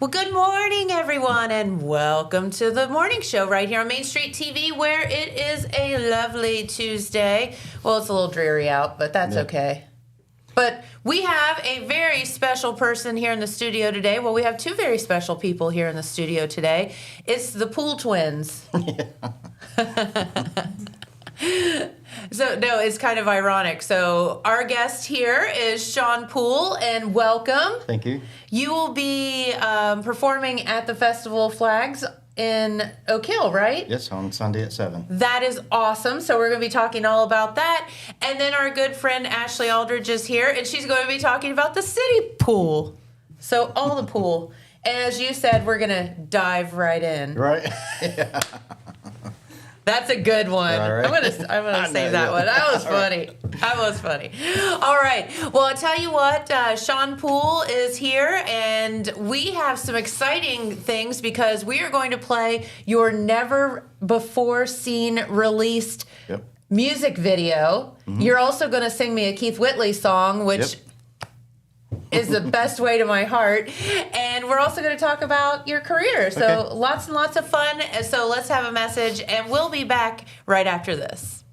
Well, good morning, everyone, and welcome to the morning show right here on Main Street TV, where it is a lovely Tuesday. Well, it's a little dreary out, but that's okay. But we have a very special person here in the studio today. Well, we have two very special people here in the studio today. It's the Poole twins. So, no, it's kind of ironic. So, our guest here is Sean Poole, and welcome. Thank you. You will be performing at the Festival of Flags in Oak Hill, right? Yes, on Sunday at 7. That is awesome. So, we're going to be talking all about that. And then our good friend Ashley Aldridge is here, and she's going to be talking about the city pool. So, all the pool. And as you said, we're going to dive right in. Right? Yeah. That's a good one. Right. I'm gonna save that one. That was funny. That was funny. All right. Well, I'll tell you what. Sean Poole is here, and we have some exciting things because we are going to play your never before seen released music video. Mm-hmm. You're also going to sing me a Keith Whitley song, which is the best way to my heart. And we're also going to talk about your career. So lots and lots of fun. So let's have a message, and we'll be back right after this.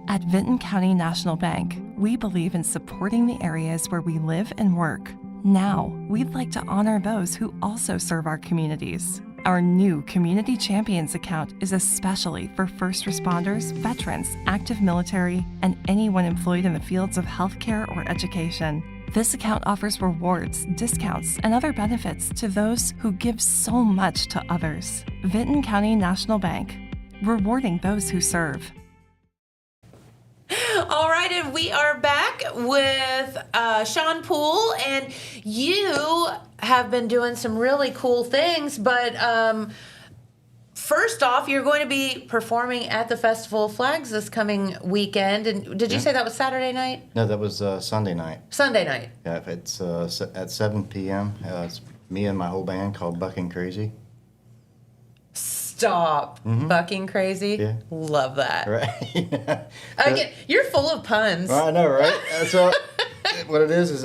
At Vinton County National Bank, we believe in supporting the areas where we live and work. Now, we'd like to honor those who also serve our communities. Our new Community Champions account is especially for first responders, veterans, active military, and anyone employed in the fields of healthcare or education. This account offers rewards, discounts, and other benefits to those who give so much to others. Vinton County National Bank, rewarding those who serve. All right, and we are back with Sean Poole, and you have been doing some really cool things, but first off, you're going to be performing at the Festival of Flags this coming weekend, and did you say that was Saturday night? No, that was Sunday night. Sunday night. Yeah, it's at 7 p.m. It's me and my whole band called Bucking Crazy. Stop. Bucking Crazy? Yeah. Love that. Right? Again, you're full of puns. I know, right? So what it is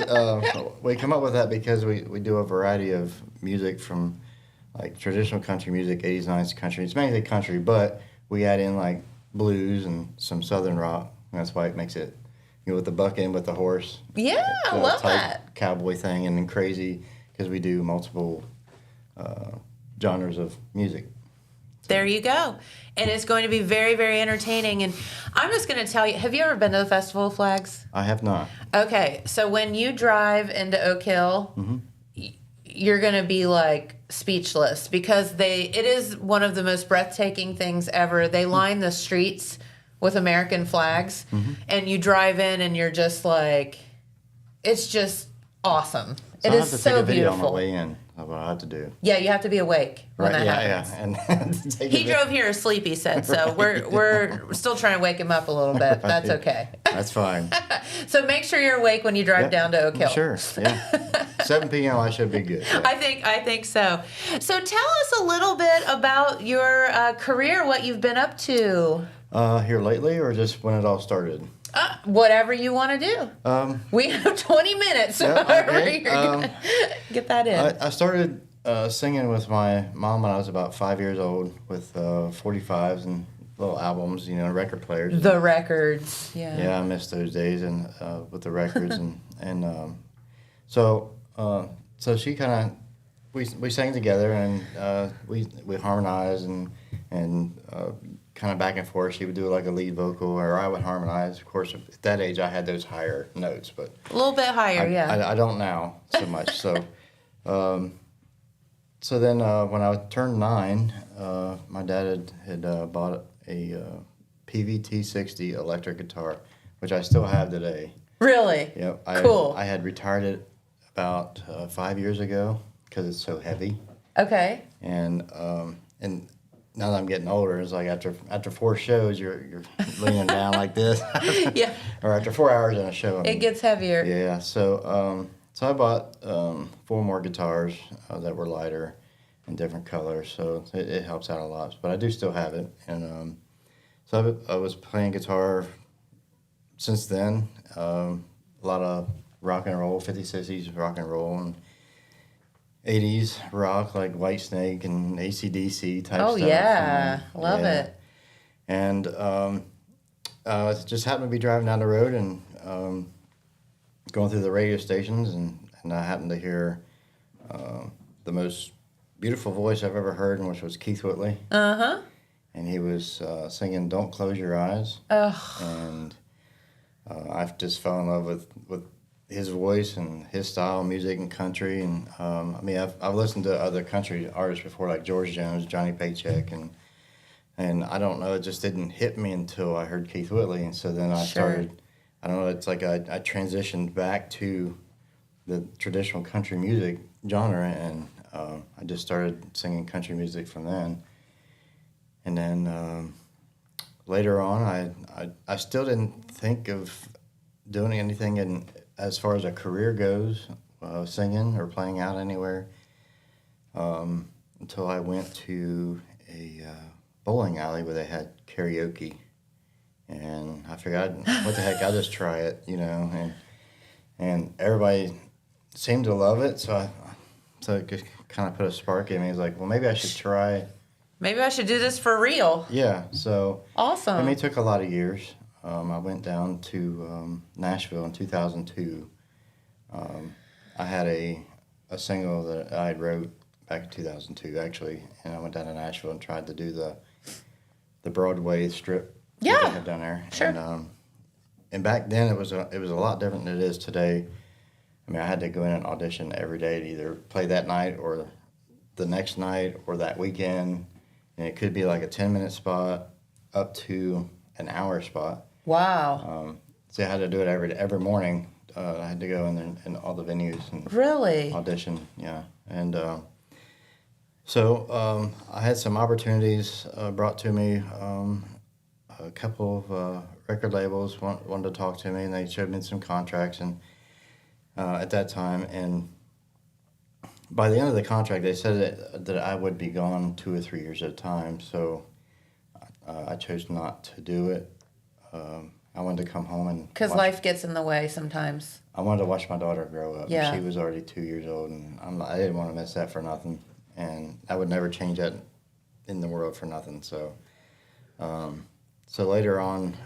we come up with that because we do a variety of music from like traditional country music, 80s, 90s country. It's mainly country, but we add in like blues and some southern rock. And that's why it makes it, with the bucking with the horse. Yeah, I love that. Cowboy thing, and then crazy because we do multiple genres of music. There you go. And it's going to be very, very entertaining. And I'm just going to tell you, have you ever been to the Festival of Flags? I have not. Okay, so when you drive into Oak Hill, you're going to be like speechless because it is one of the most breathtaking things ever. They line the streets with American flags, and you drive in and you're just like, it's just awesome. So it is so take a video beautiful. on my way in. That's what I have to do. Yeah, you have to be awake when that happens. Yeah. And he drove here asleep, he said, so we're still trying to wake him up a little bit. That's okay. That's fine. So make sure you're awake when you drive down to Oak Hill. Sure, yeah. 7 p.m. I should be good. Yeah. I think so. So tell us a little bit about your career, what you've been up to. Here lately, or just when it all started? Whatever you want to do. We have 20 minutes, so however you're going to get that in. I started singing with my mom when I was about 5 years old with 45s and little albums, record players. The records, yeah. Yeah, I miss those days and with the records. So she kind of, we sang together and we harmonized and kind of back and forth. She would do like a lead vocal, or I would harmonize. Of course, at that age, I had those higher notes, but a little bit higher, I don't now so much. So, so then when I turned 9, my dad had bought a PVT 60 electric guitar, which I still have today. Really? Yep. Cool. I had retired it about 5 years ago because it's so heavy. Okay. And now that I'm getting older, it's like after 4 shows, you're leaning down like this. Yeah. Or after 4 hours in a show. It gets heavier. Yeah. So I bought 4 more guitars that were lighter and different colors. So it helps out a lot. But I do still have it. And so I was playing guitar since then. A lot of rock and roll, 50s, 60s rock and roll, 80s rock like Whitesnake and AC/DC type Oh, stuff. yeah. And, Love it. And just happened to be driving down the road and going through the radio stations, and I happened to hear the most beautiful voice I've ever heard, which was Keith Whitley. Uh-huh. And he was singing "Don't Close Your Eyes." Ugh. And I've just fell in love with his voice and his style of music and country. And I mean, I've listened to other country artists before, like George Jones, Johnny Paycheck, and I don't know, it just didn't hit me until I heard Keith Whitley. And so then I started, I don't know, it's like I transitioned back to the traditional country music genre, and I just started singing country music from then. And then later on, I still didn't think of doing anything as far as a career goes, singing or playing out anywhere, until I went to a bowling alley where they had karaoke. And I figured, what the heck, I'll just try it, you know. And everybody seemed to love it, so it just kind of put a spark in me. It's like, well, maybe I should try. Maybe I should do this for real. Yeah, so. Awesome. I mean, it took a lot of years. I went down to Nashville in 2002. I had a single that I wrote back in 2002, actually, and I went down to Nashville and tried to do the Broadway strip that they had down there. Sure. And back then it was a lot different than it is today. I mean, I had to go in and audition every day to either play that night or the next night or that weekend, and it could be like a 10-minute spot up to an hour spot. Wow. So I had to do it every morning. I had to go in all the venues and Really? audition. Yeah, and so I had some opportunities brought to me. A couple of record labels wanted to talk to me, and they showed me some contracts. And at that time, and by the end of the contract, they said that I would be gone 2 or 3 years at a time. So I chose not to do it. I wanted to come home and Because life gets in the way sometimes. I wanted to watch my daughter grow up. Yeah. She was already 2 years old, and I didn't want to miss that for nothing. And I would never change that in the world for nothing. So, so later on,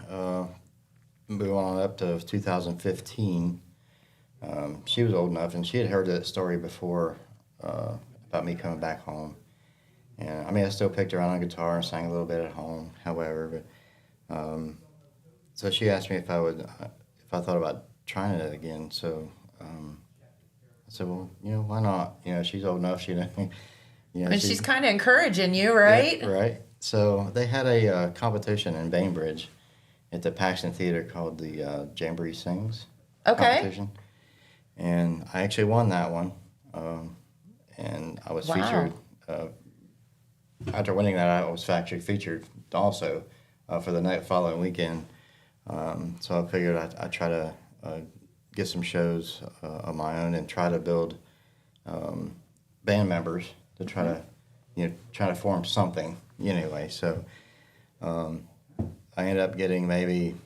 moving on up to 2015, she was old enough, and she had heard that story before about me coming back home. And I mean, I still picked her on guitar and sang a little bit at home. However, but so she asked me if I thought about trying it again. So I said, well, you know, why not? You know, she's old enough. You know, And she's kind of encouraging you, right? Yeah, right. So they had a competition in Bainbridge at the Paxton Theater called the Jamboree Sings competition. And I actually won that one. And I was featured. After winning that, I was actually featured also for the following weekend. So I figured I'd try to get some shows of my own and try to build band members to try to form something anyway. So I ended up getting maybe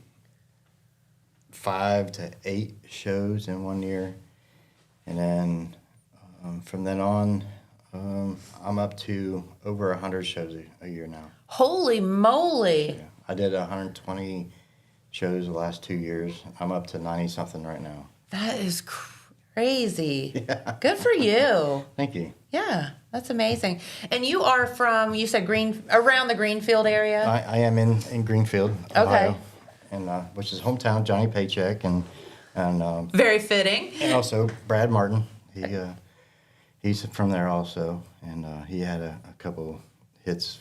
5 to 8 shows in 1 year, and then from then on, I'm up to over 100 shows a year now. Holy moly! Yeah. I did 120 shows the last 2 years. I'm up to 90-something right now. That is crazy. Yeah. Good for you. Thank you. Yeah, that's amazing. And you are from, you said around the Greenfield area? I am in Greenfield, Ohio, and which is hometown Johnny Paycheck, and Very fitting. and also Brad Martin. He's from there also, and he had a couple hits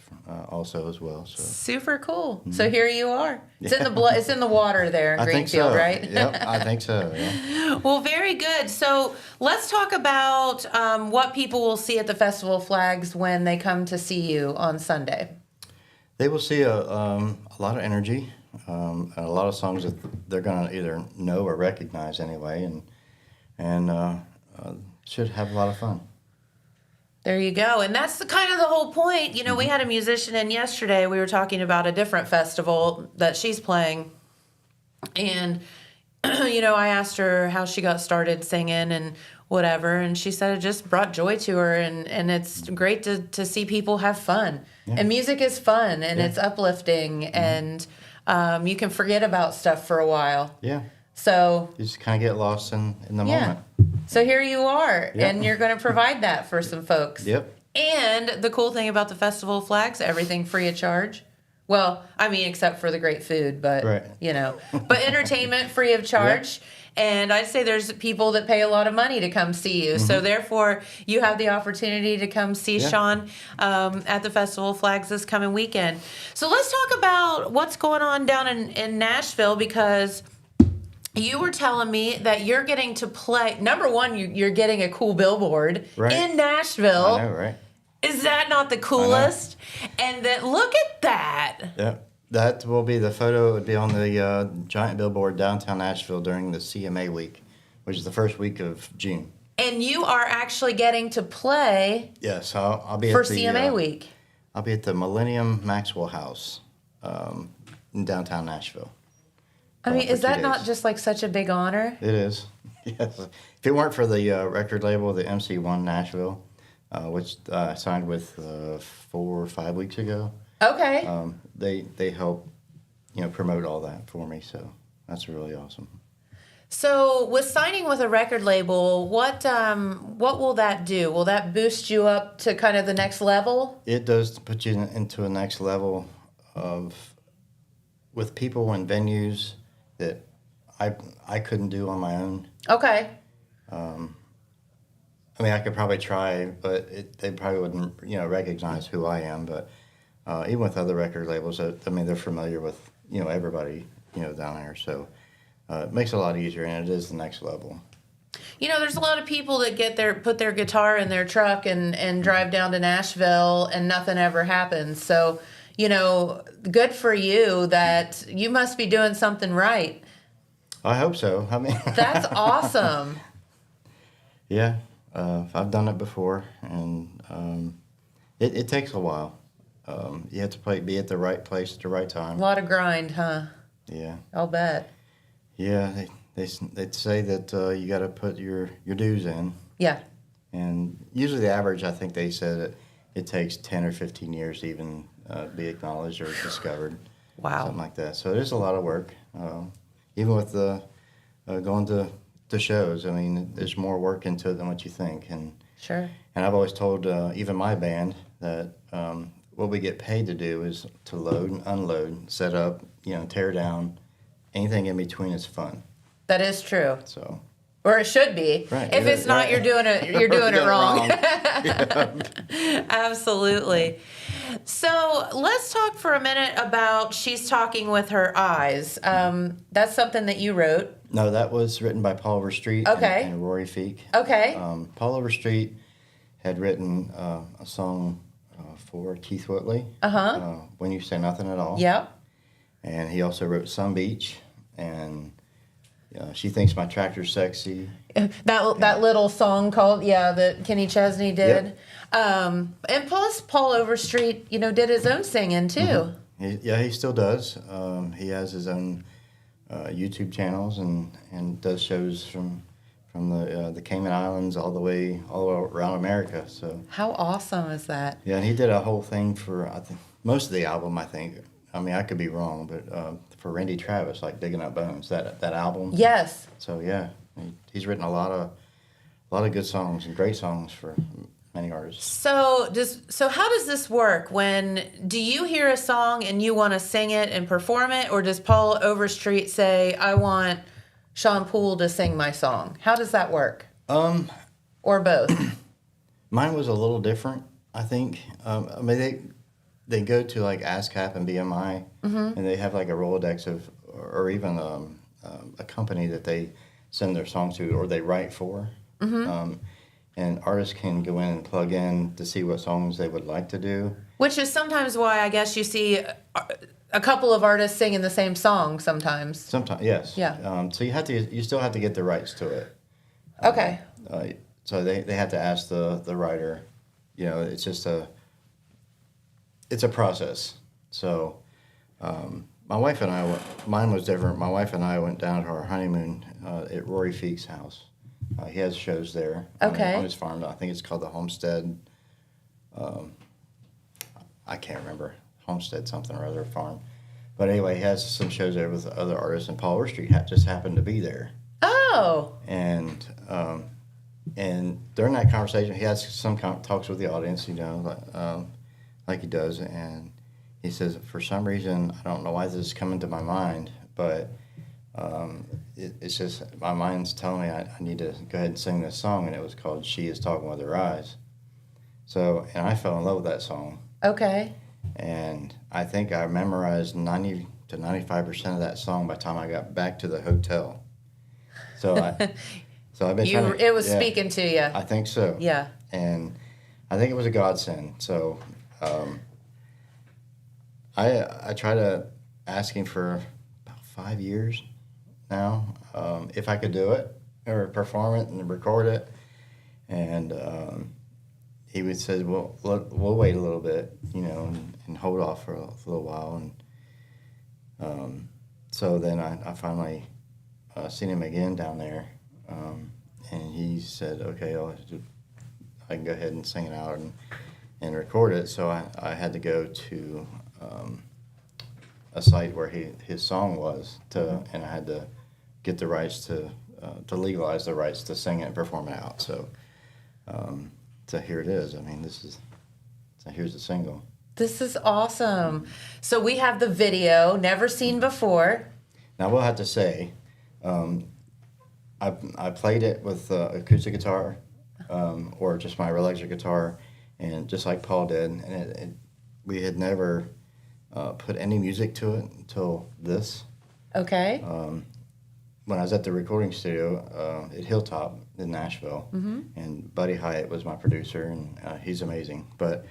also as well. So Super cool. So here you are. It's in the blood. It's in the water there in I Greenfield, think so. right? Yep, I think so. Yeah. Well, very good. So let's talk about what people will see at the Festival of Flags when they come to see you on Sunday. They will see a lot of energy, and a lot of songs that they're going to either know or recognize anyway, and should have a lot of fun. There you go. And that's kind of the whole point. You know, we had a musician in yesterday. We were talking about a different festival that she's playing. And, you know, I asked her how she got started singing and whatever. And she said it just brought joy to her, and it's great to see people have fun. Yeah. And music is fun, and it's uplifting, and you can forget about stuff for a while. Yeah. So You just kind of get lost in the moment. So here you are, Yep. and you're going to provide that for some folks. Yep. And the cool thing about the Festival of Flags, everything free of charge. Well, I mean, except for the great food, but, Right. but entertainment free of charge. And I'd say there's people that pay a lot of money to come see you. So therefore, you have the opportunity to come see Sean at the Festival of Flags this coming weekend. So let's talk about what's going on down in Nashville, because you were telling me that you're getting to play. Number one, you're getting a cool billboard in Nashville. I know, right? Is that not the coolest? And then look at that. Yeah. That will be the photo. It would be on the giant billboard downtown Nashville during the CMA week, which is the first week of June. And you are actually getting to play Yes, I'll be for at the CMA week. I'll be at the Millennium Maxwell House in downtown Nashville. I mean, for is 2 that not days. just like such a big honor? It is. Yes. If it weren't for the record label, the MC1 Nashville, which I signed with 4 or 5 weeks ago, Okay. they help, promote all that for me. So that's really awesome. So with signing with a record label, what will that do? Will that boost you up to kind of the next level? It does put you into a next level with people and venues that I couldn't do on my own. Okay. I mean, I could probably try, but they probably wouldn't, recognize who I am. But even with other record labels, they're familiar with, everybody, down there. So it makes it a lot easier, and it is the next level. There's a lot of people that put their guitar in their truck and drive down to Nashville and nothing ever happens. So, good for you that you must be doing something right. I hope so. I mean, That's awesome. Yeah, I've done it before, and it takes a while. You have to be at the right place at the right A time. lot of grind, huh? Yeah. I'll bet. Yeah, they say that you got to put your dues in, Yeah. and usually the average, I think they said it takes 10 or 15 years to even be acknowledged or discovered. Wow. Something like that. So it is a lot of work, even with the going to shows. I mean, there's more work into it than what you think, and Sure. And I've always told even my band that what we get paid to do is to load and unload, set up, tear down. Anything in between is fun. That is true. So. Or it should be. Right. If it's not, Right. you're doing it wrong. Yeah. Absolutely. So let's talk for a minute about She's Talking with Her Eyes. That's something that you wrote. No, that was written by Paul Overstreet Okay. and Rory Feek. Okay. Paul Overstreet had written a song for Keith Whitley, When You Say Nothing at All. Yep. And he also wrote Sun Beach, and She Thinks My Tractor's Sexy. That little song called, that Kenny Chesney did. And plus Paul Overstreet, did his own singing too. Mm-hmm. He still does. He has his own YouTube channels and does shows from the Cayman Islands all the way around America. So How awesome is that? yeah, and he did a whole thing for I think most of the album. I mean, I could be wrong, but for Randy Travis, like Digging Up Bones, that album. Yes. So yeah, he's written a lot of good songs and great songs for many artists. So how does this work? Do you hear a song and you want to sing it and perform it, or does Paul Overstreet say, I want Sean Poole to sing my song? How does that work? Or both? Mine was a little different, I think. I mean, they go to like ASCAP and BMI, and they have like a Rolodex or even a company that they send their songs to or they write for. And artists can go in and plug in to see what songs they would like to do. Which is sometimes why I guess you see a couple of artists singing the same song sometimes. Sometimes, yes. Yeah. So you still have to get the rights to it. Okay. So they have to ask the writer. It's just it's a process. So my wife and I, mine was different. My wife and I went down to our honeymoon at Rory Feek's house. He has shows there Okay. on his farm. I think it's called the Homestead. I can't remember. Homestead something or other farm. But anyway, he has some shows there with other artists, and Paul Overstreet just happened to be there. Oh. And during that conversation, he has some talks with the audience, like he does. And he says, for some reason, I don't know why this is coming to my mind, but it's just my mind's telling me I need to go ahead and sing this song. And it was called "She Is Talking with Her Eyes." So, and I fell in love with that song. Okay. And I think I memorized 90 to 95% of that song by the time I got back to the hotel. So I've been trying to, It was speaking to you. I think so. Yeah. And I think it was a godsend. So I try to asking for about 5 years now if I could do it or perform it and record it. And he would say, well, we'll wait a little bit, and hold off for a little while. And so then I finally seen him again down there, and he said, okay, I can go ahead and sing it out and record it. So I had to go to a site where his song was, and I had to get the rights to legalize the rights to sing it and perform it out. So here it is. I mean, here's the single. This is awesome. So we have the video, never seen before. Now, we'll have to say, I played it with acoustic guitar or just my electric guitar, and just like Paul did, and we had never put any music to it until this. Okay. When I was at the recording studio at Hilltop in Nashville, and Buddy Hyatt was my producer, and he's amazing. But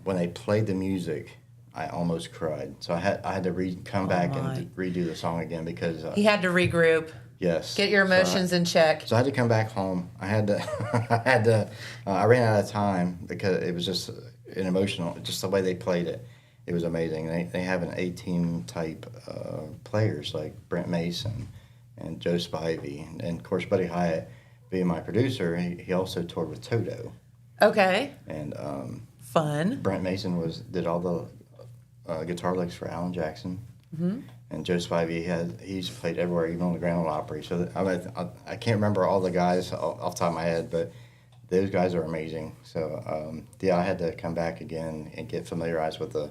when they played the music, I almost cried. So I had to come back and redo the song again because He had to regroup. Yes. Get your emotions in check. So I had to come back home. I had to. I ran out of time because it was just an emotional. Just the way they played it, it was amazing. They have an A-team type players like Brent Mason and Joe Spivey, and of course Buddy Hyatt, being my producer, he also toured with Toto. Okay. And fun. Brent Mason did all the guitar licks for Alan Jackson. Mm-hmm. And Joe Spivey he's played everywhere, even on the Grand Ole Opry. So I can't remember all the guys off the top of my head, but those guys are amazing. So I had to come back again and get familiarized with the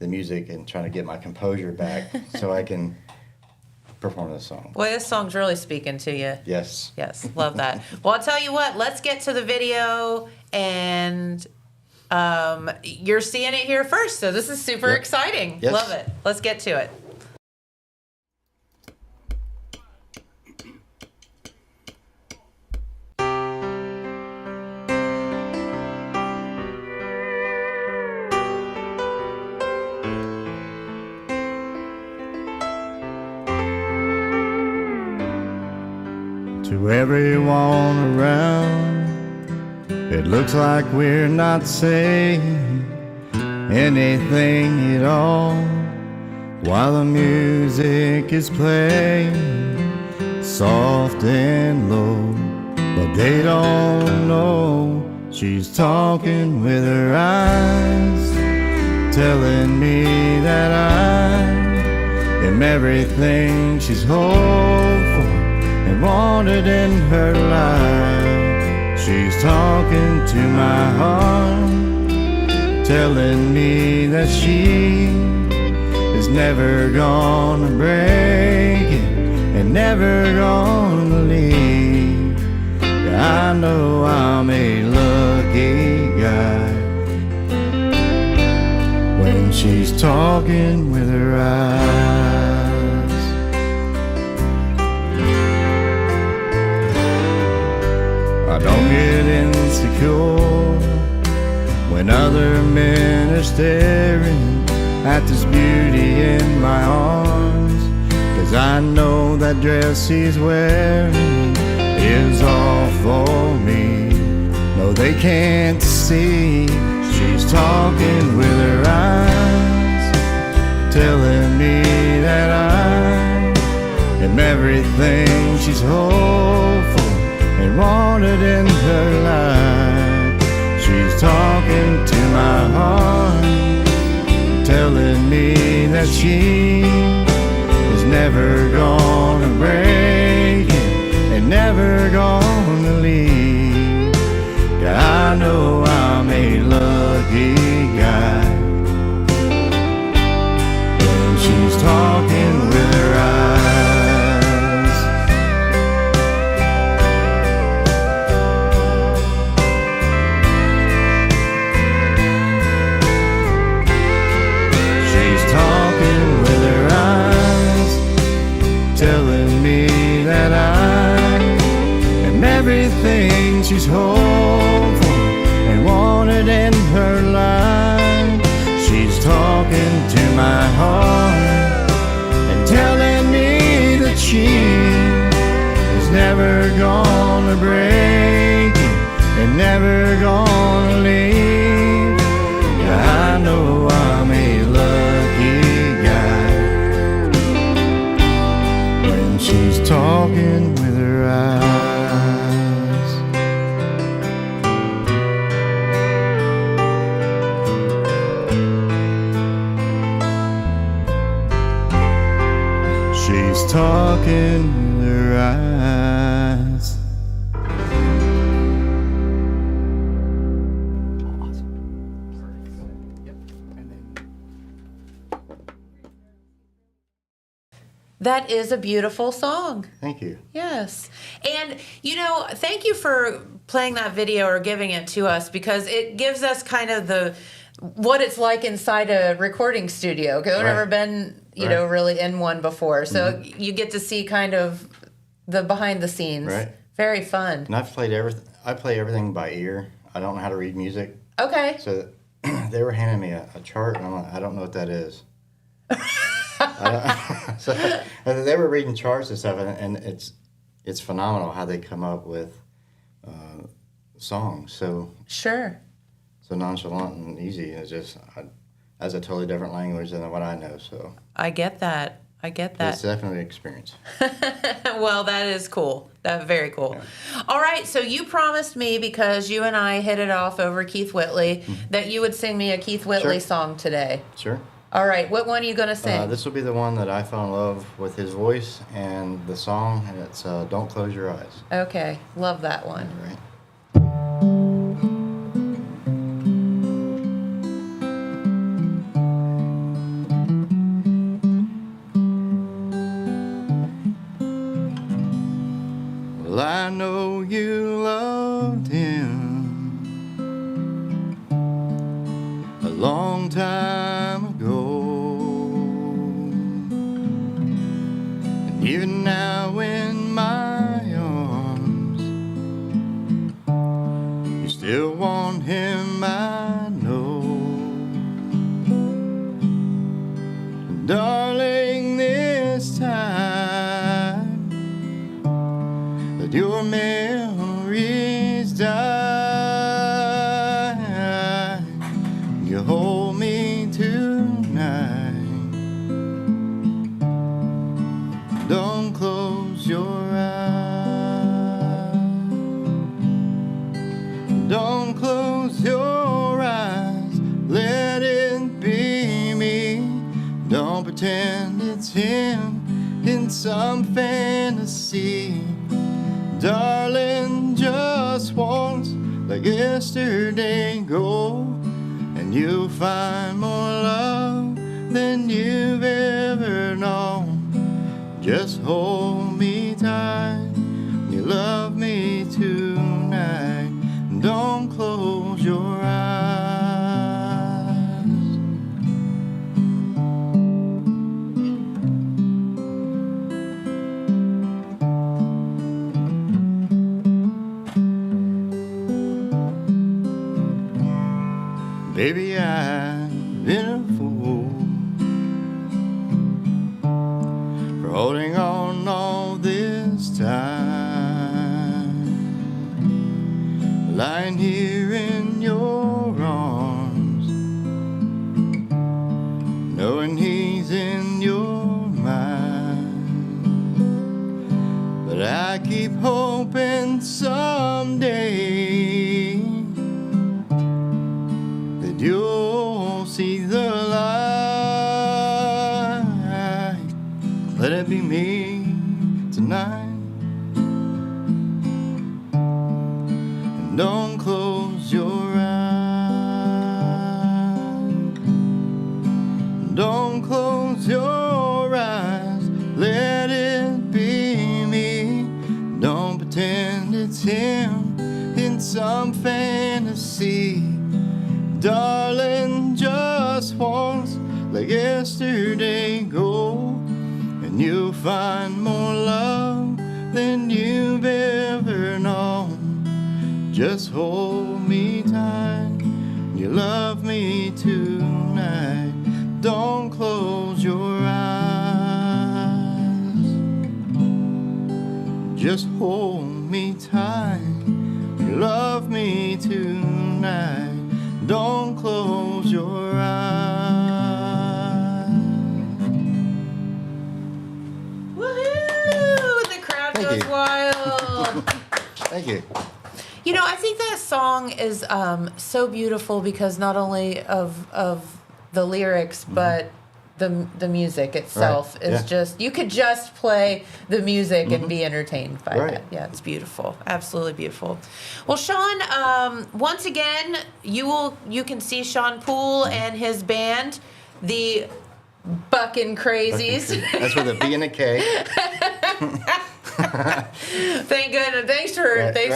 music and trying to get my composure back so I can perform this song. Boy, this song's really speaking to you. Yes. Yes, love that. Well, I'll tell you what, let's get to the video, and you're seeing it here first, so this is super exciting. Yes. Love it. Let's get to it. To everyone around, it looks like we're not saying anything at all while the music is playing soft and low. But they don't know she's talking with her eyes, telling me that I am everything she's hoped for and wanted in her life. She's talking to my heart, telling me that she is never gonna break it and never gonna leave. Yeah, I know I'm a lucky guy when she's talking with her eyes. I don't get insecure when other men are staring at this beauty in my arms, 'cause I know that dress she's wearing is all for me. No, they can't see she's talking with her eyes, telling me that I am everything she's hoped for wanted in her life. She's talking to my heart, telling me that she is never gonna break it and never gonna leave. Yeah, I know I'm a lucky guy. And she's talking with her eyes. She's talking with her eyes, telling me that I am everything she's hoped for and wanted in her life. She's talking to my heart and telling me that she is never gonna break it and never gonna leave. Yeah, I know I'm a lucky guy when she's talking with her eyes. She's talking with her eyes. That is a beautiful song. Thank you. Yes. And, you know, thank you for playing that video or giving it to us, because it gives us kind of what it's like inside a recording studio. 'Cause I've never been, you know, really in one before. So you get to see kind of the behind the scenes. Right. Very fun. And I've played everything. I play everything by ear. I don't know how to read music. Okay. So they were handing me a chart, and I'm like, I don't know what that is. So they were reading charts and stuff, and it's phenomenal how they come up with songs so nonchalant and easy. It's just that's a totally different language than what I know. So I get that. It's definitely an experience. Well, that is cool. That's very cool. Yeah. All right, so you promised me, because you and I hit it off over Keith Whitley, that you would sing me a Keith Whitley song today. Sure. All right, what one are you going to sing? This will be the one that I fell in love with his voice and the song, and it's Don't Close Your Eyes. Okay, love that one. All right. Well, I know you loved him a long time ago, and even now in my arms, you still want him, I know. And darling, this time that your memories die, you hold me tonight. Don't close your eyes. Don't close your eyes. Let it be me. Don't pretend it's him in some fantasy. Darling, just once, like yesterday, go, and you'll find more love than you've ever known. Just hold me tight, you love me tonight. Don't close your eyes. Baby, I've been a fool for holding on all this time, lying here in your arms, knowing he's in your mind. But I keep hoping so be me tonight. And don't close your eyes. Don't close your eyes. Let it be me. Don't pretend it's him in some fantasy. Darling, just once, let yesterday go, and you'll find more love than you've ever known. Just hold me tight, you love me tonight. Don't close your eyes. Just hold me tight, you love me tonight. Don't close your eyes. Woohoo! The crowd Thank goes you. wild. Thank you. You know, I think that song is so beautiful because not only of the lyrics, but the music itself Right. is Yeah. just, you could just play the music and be entertained by Right. it. Yeah, it's beautiful. Absolutely beautiful. Well, Sean, once again, you can see Sean Poole and his band, the Buckin' Crazies. That's with a B and a K. Thank goodness. Thanks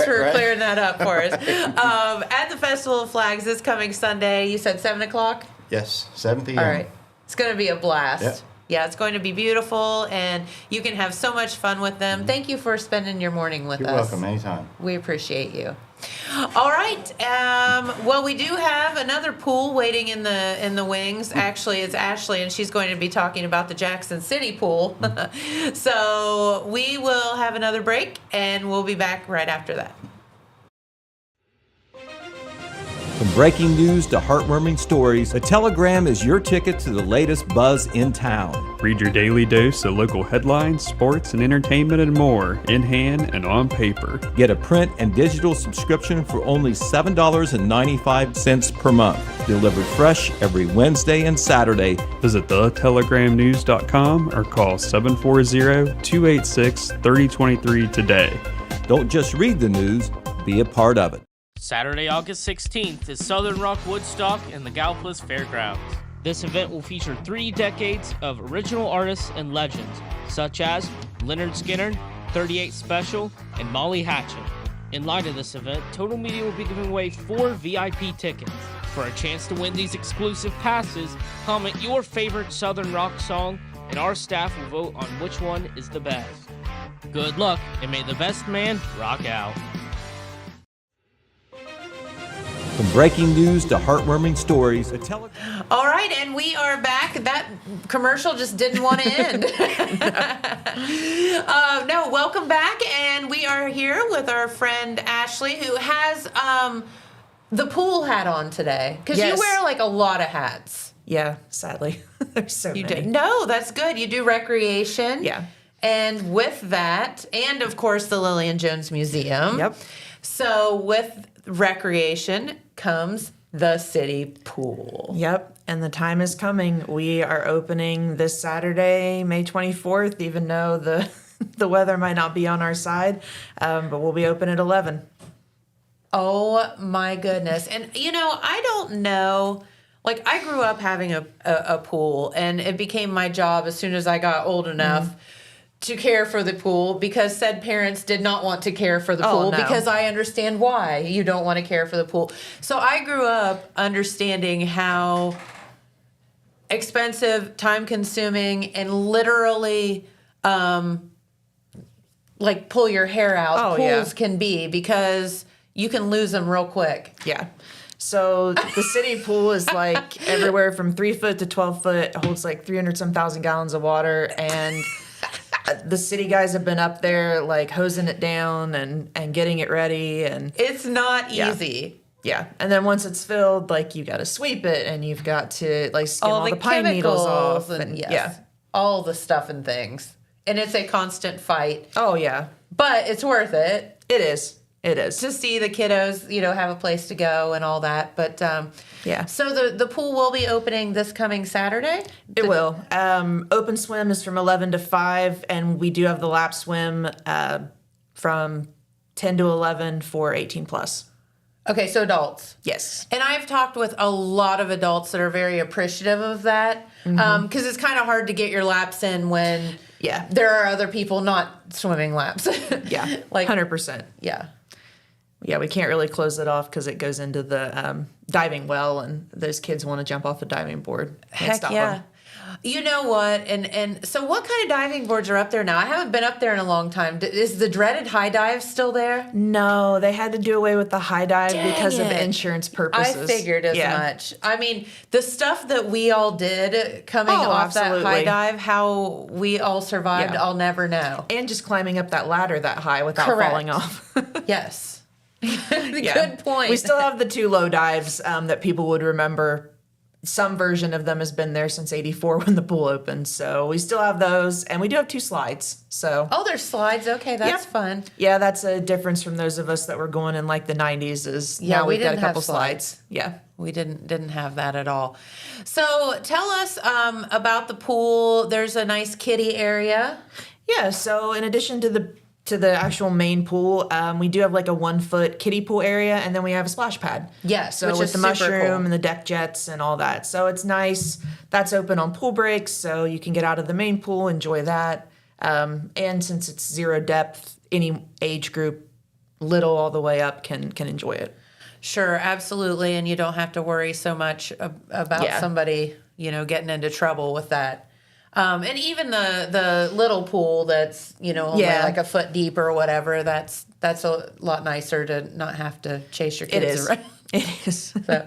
for Right. clearing that up for us. At the Festival of Flags this coming Sunday, you said 7 o'clock? Yes, 7 p.m. All right. It's going to be a blast. Yep. Yeah, it's going to be beautiful, and you can have so much fun with them. Thank you for spending your morning with You're us. welcome, anytime. We appreciate you. All right. Well, we do have another pool waiting in the wings. Actually, it's Ashley, and she's going to be talking about the Jackson City pool. So we will have another break, and we'll be back right after that. From breaking news to heartwarming stories, a telegram is your ticket to the latest buzz in town. Read your daily dose of local headlines, sports, and entertainment and more in hand and on paper. Get a print and digital subscription for only $7.95 per month. Delivered fresh every Wednesday and Saturday. Visit thetelegramnews.com or call 740-286-3023 today. Don't just read the news, be a part of it. Saturday, August 16th is Southern Rock Woodstock in the Gallipolis Fairgrounds. This event will feature 3 decades of original artists and legends, such as Leonard Skinner, 38 Special, and Molly Hatchet. In light of this event, Total Media will be giving away 4 VIP tickets. For a chance to win these exclusive passes, comment your favorite Southern Rock song, and our staff will vote on which one is the best. Good luck, and may the best man rock out. From breaking news to heartwarming stories, All right, and we are back. That commercial just didn't want to end. No, welcome back, and we are here with our friend Ashley, who has the pool hat on today. Because Yes. you wear like a lot of hats. Yeah, sadly. There's so You many. do. No, that's good. You do recreation. Yeah. And with that, and of course the Lillian Jones Museum. Yep. So with recreation comes the city pool. Yep, and the time is coming. We are opening this Saturday, May 24th, even though the the weather might not be on our side, but we'll be open at 11. Oh my goodness. And you know, I don't know, like I grew up having a pool, and it became my job as soon as I got old enough to care for the pool, because said parents did not want to care for the pool, no. because I understand why you don't want to care for the pool. So I grew up understanding how expensive, time consuming, and literally like pull your hair out pools can be, because you can lose them real quick. Yeah. So the city pool is like everywhere from 3 foot to 12 foot. It holds like 300 some thousand gallons of water, and the city guys have been up there like hosing it down and getting it ready, and It's not Yeah. easy. yeah. And then once it's filled, like you got to sweep it, and you've got to like skim all the pine chemicals needles off, and yes, yeah. all the stuff and things. And it's a constant fight, Oh yeah, but it's worth it. it is. It is. to see the kiddos, have a place to go and all that. But Yeah. So the pool will be opening this coming Saturday? It will. Open swim is from 11 to 5, and we do have the lap swim from 10 to 11 for 18 plus. Okay, so adults. Yes. And I've talked with a lot of adults that are very appreciative of that, because it's kind of hard to get your laps in when Yeah. there are other people not swimming laps. Yeah. Like 100%. Yeah. Yeah, we can't really close it off because it goes into the diving well, and those kids want to jump off a diving board. Can't Heck stop yeah. them. You know what? And so what kind of diving boards are up there now? I haven't been up there in a long time. Is the dreaded high dive still there? No, they had to do away with the high dive Dang because of it. insurance I purposes. figured as much. I mean, the stuff that we all did coming off that high absolutely. dive, how we all survived, Yeah. I'll never know. And just climbing up that ladder that high without Correct. falling off. Yes. Yeah. Good point. We still have the 2 low dives that people would remember. Some version of them has been there since '84 when the pool opened. So we still have those, and we do have 2 slides. So Oh, there's slides. Okay, that's Yeah. fun. yeah, that's a difference from those of us that were going in like the '90s. Is Yeah, now we we've got a didn't have couple slides. Yeah. We didn't have that at all. So tell us about the pool. There's a nice kiddie area. Yeah, so in addition to the actual main pool, we do have like a 1-foot kiddie pool area, and then we have a splash pad. Yes, so which with is the super mushroom cool. and the deck jets and all that. So it's nice. That's open on pool breaks, so you can get out of the main pool, enjoy that. And since it's 0 depth, any age group, little all the way up, can enjoy it. Sure, absolutely, and you don't have to worry so much about Yeah. somebody, getting into trouble with that. And even the little pool that's only Yeah. like a foot deep or whatever. That's a lot nicer to not have to chase your It kids is. around. It is. So,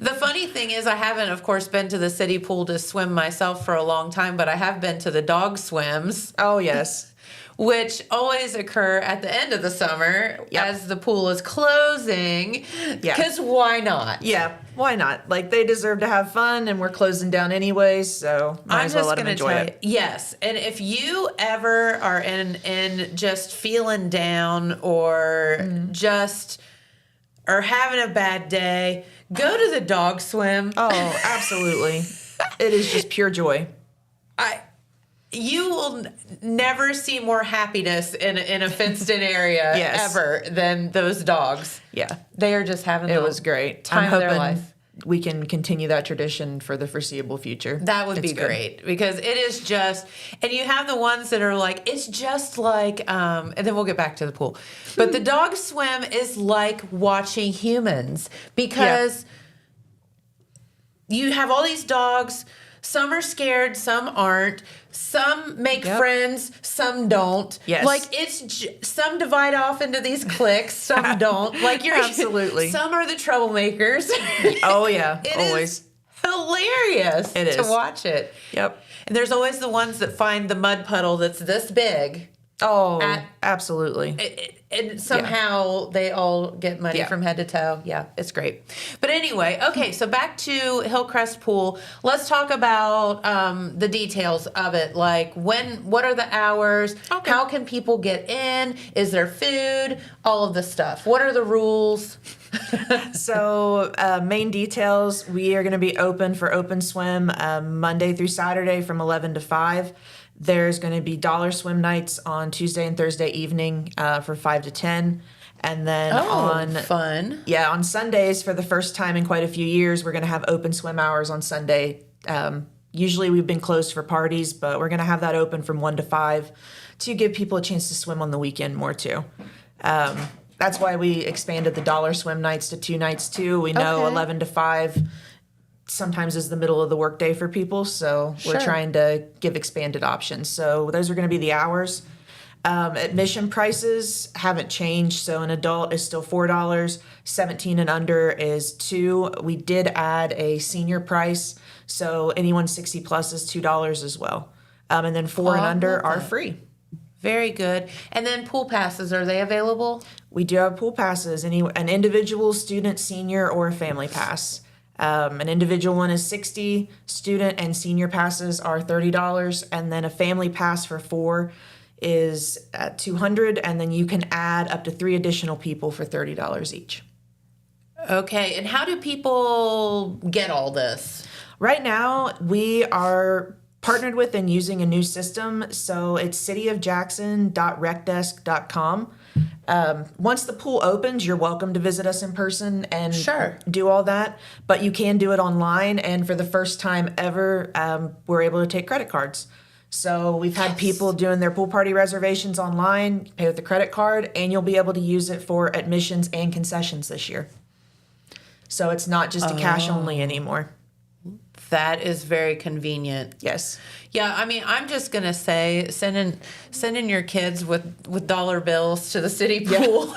the funny thing is, I haven't, of course, been to the city pool to swim myself for a long time, but I have been to the dog swims, Oh yes. which always occur at the end of the summer Yep. as the pool is closing. Yeah. Because why not? Yeah, why not? Like, they deserve to have fun, and we're closing down anyways, so might as well let them gonna enjoy tell it. you, yes, and if you ever are in just feeling down or just are having a bad day, go to the dog swim. Oh, absolutely. It is just pure joy. You will never see more happiness in a fenced-in area Yes. ever than those dogs. Yeah. They are just having It the was great. time I'm of their hoping life. we can continue that tradition for the foreseeable future. That would be It's good. great because it is just, and you have the ones that are like, it's just like, and then we'll get back to the pool. But the dog swim is like watching humans because you have all these dogs. Some are scared, some aren't. Some make friends, some don't. Yes. Like some divide off into these cliques, some don't. Like you're Absolutely. Some are the troublemakers. Oh, yeah. It always. is hilarious It to is. watch it. Yep. And there's always the ones that find the mud puddle that's this big, Oh, At- absolutely. and somehow they all get money Yeah. from head to toe. Yeah, it's great. But anyway, okay, so back to Hillcrest Pool. Let's talk about the details of it. Like what are the hours? Okay. How can people get in? Is there food? All of the stuff. What are the rules? So, main details, we are going to be open for open swim Monday through Saturday from 11 to 5. There's going to be dollar swim nights on Tuesday and Thursday evening for 5 to 10. And then fun. on Sundays, for the first time in quite a few years, we're going to have open swim hours on Sunday. Usually we've been closed for parties, but we're going to have that open from 1 to 5 to give people a chance to swim on the weekend more too. That's why we expanded the dollar swim nights to 2 nights too. We know Okay. 11 to 5 sometimes is the middle of the workday for people, so we're Sure. trying to give expanded options. So those are going to be the hours. Admission prices haven't changed, so an adult is still $4, 17 and under is $2. We did add a senior price, so anyone 60 plus is $2 as well. And then 4 and I under love are that. free. Very good. And then pool passes, are they available? We do have pool passes, an individual, student, senior, or a family pass. An individual one is $60, student and senior passes are $30, and then a family pass for 4 is at $200, and then you can add up to 3 additional people for $30 each. Okay, and how do people get all this? Right now, we are partnered with and using a new system. So it's cityofjackson.recdesk.com. Once the pool opens, you're welcome to visit us in person and do all that. But you can do it online. And for the first time ever, we're able to take credit cards. So we've had people doing their pool party reservations online, pay with a credit card, and you'll be able to use it for admissions and concessions this year. So it's not just a cash only anymore. That is very convenient. Yes. Yeah, I mean, I'm just gonna say, sending your kids with dollar bills to the city pool.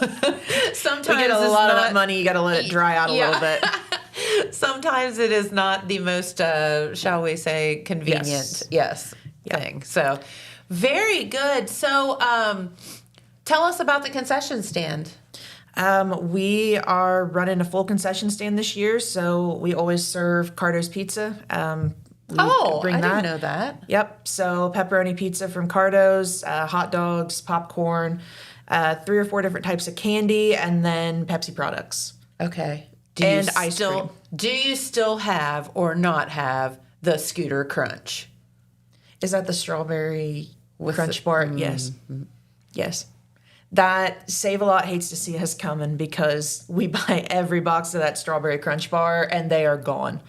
Sometimes you get a lot of that money. You got to let it dry out a little bit. Sometimes it is not the most, shall we say, convenient. Yes. Thing. So, very good. So, tell us about the concession stand. We are running a full concession stand this year, so we always serve Cardo's Pizza. I didn't know that. Yep. So pepperoni pizza from Cardo's, hot dogs, popcorn, 3 or 4 different types of candy, and then Pepsi products. Okay. Ice cream. Do you still have or not have the Scooter Crunch? Is that the strawberry crunch bar? Yes. Yes. That Save-A-Lot hates to see us coming because we buy every box of that strawberry crunch bar and they are gone,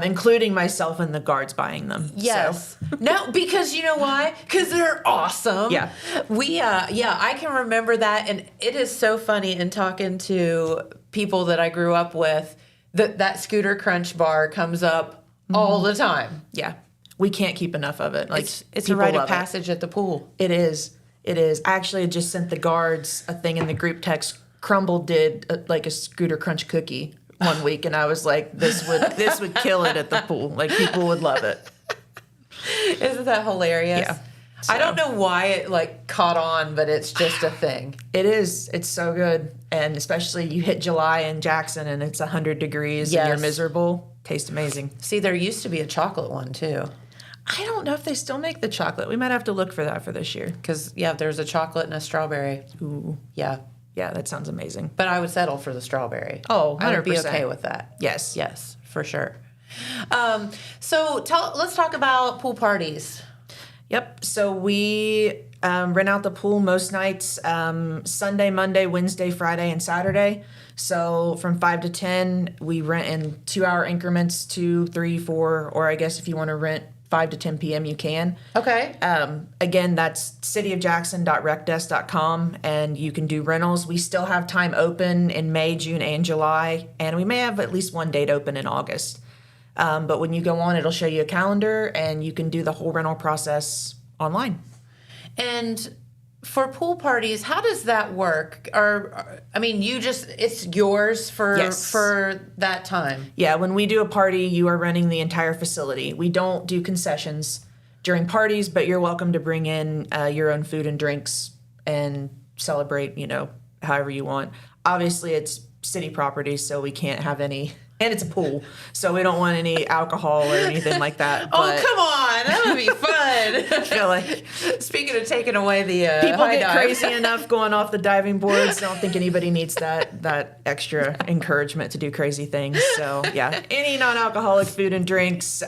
including myself and the guards buying them. Yes. So. No, because you know why? Because they're awesome. Yeah. I can remember that, and it is so funny in talking to people that I grew up with that Scooter Crunch bar comes up all the time. Yeah. We can't keep enough of it. Like it's a rite of passage at the pool. It is. It is. Actually, I just sent the guards a thing in the group text. Crumble did a Scooter Crunch cookie one week, and I was like, this would kill it at the pool. Like, people would love it. Isn't that hilarious? Yeah. So. I don't know why it caught on, but it's just a thing. It is. It's so good. And especially you hit July in Jackson and it's 100 degrees and you're miserable. Tastes amazing. See, there used to be a chocolate one too. I don't know if they still make the chocolate. We might have to look for that for this year. Because, there's a chocolate and a strawberry. Ooh. Yeah. Yeah, that sounds amazing. But I would settle for the strawberry. Oh, 100%. I would be okay with that. Yes. Yes, for sure. So let's talk about pool parties. Yep. So we rent out the pool most nights, Sunday, Monday, Wednesday, Friday, and Saturday. So from 5 to 10, we rent in 2-hour increments, 2, 3, 4, or I guess if you want to rent 5 to 10 p.m. you can. Okay. Again, that's cityofjackson.recdesk.com, and you can do rentals. We still have time open in May, June, and July, and we may have at least one date open in August. But when you go on, it'll show you a calendar, and you can do the whole rental process online. And for pool parties, how does that work? It's yours for that time. Yeah, when we do a party, you are running the entire facility. We don't do concessions during parties, but you're welcome to bring in your own food and drinks and celebrate, however you want. Obviously, it's city property, so we can't have any. And it's a pool, so we don't want any alcohol or anything like that. Oh, come on. That would be fun. I feel like, speaking of taking away the people high get dive. crazy enough going off the diving boards. I don't think anybody needs that extra encouragement to do crazy things. So, yeah, any non-alcoholic food and drinks,